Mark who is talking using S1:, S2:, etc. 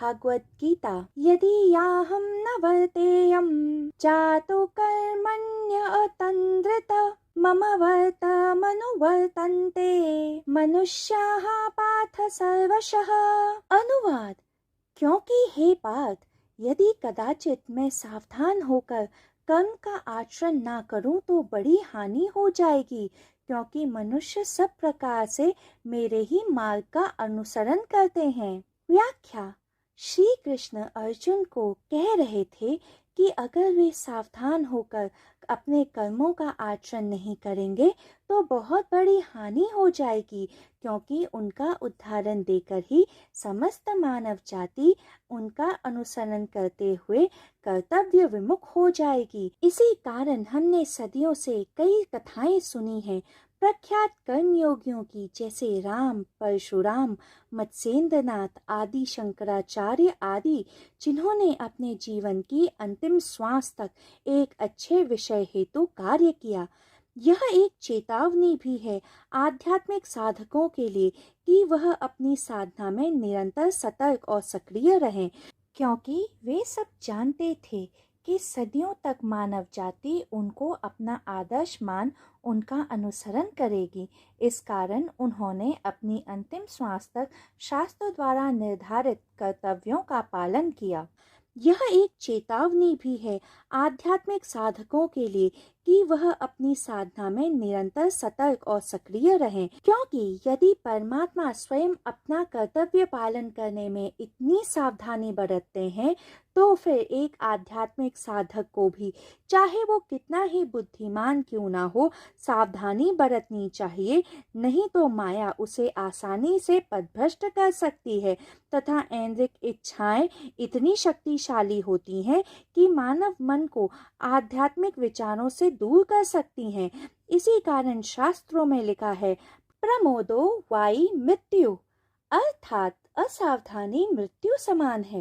S1: भागवत गीता। यदि याहं न वर्तेयं जातु कर्मण्यतन्द्रित मम वर्तमनुवर्तन्ते मनुष्याः पार्थ सर्वशः। अनुवाद। क्योंकि हे पार्थ, यदि कदाचित मैं सावधान होकर कर्म का आचरण ना करूं तो बड़ी हानि हो जाएगी, क्योंकि मनुष्य सब प्रकार से मेरे ही मार्ग का अनुसरण करते हैं। व्याख्या। श्री कृष्ण अर्जुन को कह रहे थे कि अगर वे सावधान होकर अपने कर्मों का आचरण नहीं करेंगे तो बहुत बड़ी हानि हो जाएगी, क्योंकि उनका उदाहरण देकर ही समस्त मानव जाति उनका अनुसरण करते हुए कर्तव्य विमुख हो जाएगी। इसी कारण हमने सदियों से कई कथाएं सुनी हैं प्रख्यात कर्मयोगियों की, जैसे राम, परशुराम, मत्स्येंद्रनाथ आदि, शंकराचार्य आदि, जिन्होंने अपने जीवन की अंतिम श्वास तक एक अच्छे विषय हेतु कार्य किया। यह एक चेतावनी भी है आध्यात्मिक साधकों के लिए कि वह अपनी साधना में निरंतर सतर्क और सक्रिय रहें, क्योंकि वे सब जानते थे कि सदियों तक मानव जाति उनको अपना आदर्श मान उनका अनुसरण करेगी। इस कारण उन्होंने अपनी अंतिम श्वास तक शास्त्र द्वारा निर्धारित कर्तव्यों का पालन किया। यह एक चेतावनी भी है आध्यात्मिक साधकों के लिए कि वह अपनी साधना में निरंतर सतर्क और सक्रिय रहें, क्योंकि यदि परमात्मा स्वयं अपना कर्तव्य पालन करने में इतनी सावधानी बरतते हैं तो फिर एक आध्यात्मिक साधक को भी, चाहे वो कितना ही बुद्धिमान क्यों ना हो, सावधानी बरतनी चाहिए, नहीं तो माया उसे आसानी से पथभ्रष्ट कर सकती है तथा ऐन्द्रिक इच्छाएं इतनी शक्तिशाली होती हैं कि मानव मन को आध्यात्मिक विचारों से दूर कर सकती हैं। इसी कारण शास्त्रों में लिखा है, प्रमोदो वाई मृत्यु, अर्थात असावधानी मृत्यु समान है।